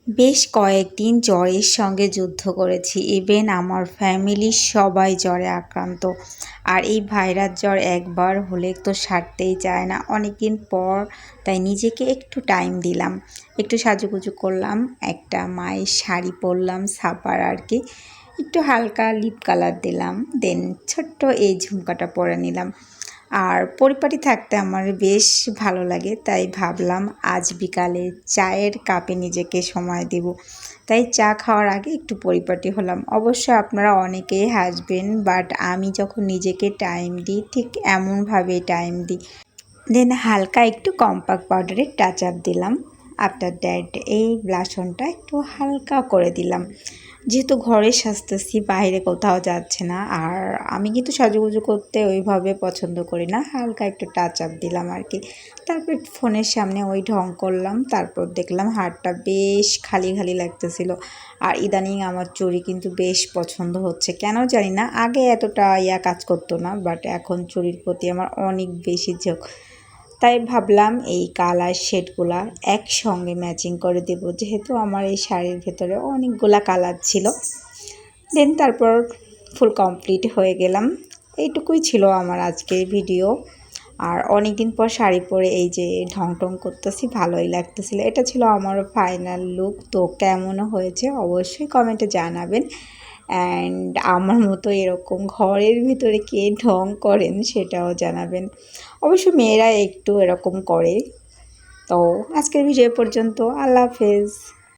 বেশ কয়েকদিন জ্বরের সঙ্গে যুদ্ধ করেছি। ইভেন আমার ফ্যামিলির সবাই জ্বরে আক্রান্ত। আর এই ভাইরাস জ্বর একবার হলে তো সারতেই চায় না। অনেকদিন পর তাই নিজেকে একটু টাইম দিলাম। একটু সাজুগুজু করলাম, একটা মায়ের শাড়ি পরলাম ছাপার আর কি। একটু হালকা লিপ কালার দিলাম, দেন ছোট্ট এই ঝুমকাটা পরে নিলাম। আর পরিপাটি থাকতে আমার বেশ ভালো লাগে, তাই ভাবলাম আজ বিকালে চায়ের কাপে নিজেকে সময় দেব। তাই চা খাওয়ার আগে একটু পরিপাটি হলাম। অবশ্য আপনারা অনেকেই হাসবেন, বাট আমি যখন নিজেকে টাইম দিই ঠিক এমনভাবেই টাইম দিই। দেন হালকা একটু কম্প্যাক্ট পাউডারের টাচ আপ দিলাম। আফটার দ্যাট এই ব্লাশনটা একটু হালকা করে দিলাম, যেহেতু ঘরে সাজতেছি, বাইরে কোথাও যাচ্ছে না। আর আমি কিন্তু সাজুগুজু করতে ওইভাবে পছন্দ করি না, হালকা একটু টাচ আপ দিলাম আর কি। তারপর ফোনের সামনে ওই ঢং করলাম। তারপর দেখলাম হাতটা বেশ খালি খালি লাগতেছিল। আর ইদানিং আমার চুড়ি কিন্তু বেশ পছন্দ হচ্ছে, কেন জানি না। আগে এতটা কাজ করতো না, বাট এখন চুড়ির প্রতি আমার অনেক বেশি ঝোঁক। তাই ভাবলাম এই কালার শেডগুলা একসঙ্গে ম্যাচিং করে দেব, যেহেতু আমার এই শাড়ির ভেতরে অনেকগুলা কালার ছিল। দেন তারপর ফুল কমপ্লিট হয়ে গেলাম। এইটুকুই ছিল আমার আজকের ভিডিও। আর অনেক দিন পর শাড়ি পরে এই যে ঢং টং করতেছি, ভালোই লাগতেছিল। এটা ছিল আমার ফাইনাল লুক। তো কেমন হয়েছে অবশ্যই কমেন্টে জানাবেন। অ্যান্ড আমার মতো এরকম ঘরের ভিতরে কে ঢং করেন সেটাও জানাবেন। অবশ্য মেয়েরা একটু এরকম করে। তো আজকের ভিডিও পর্যন্ত। আল্লাহ হাফেজ।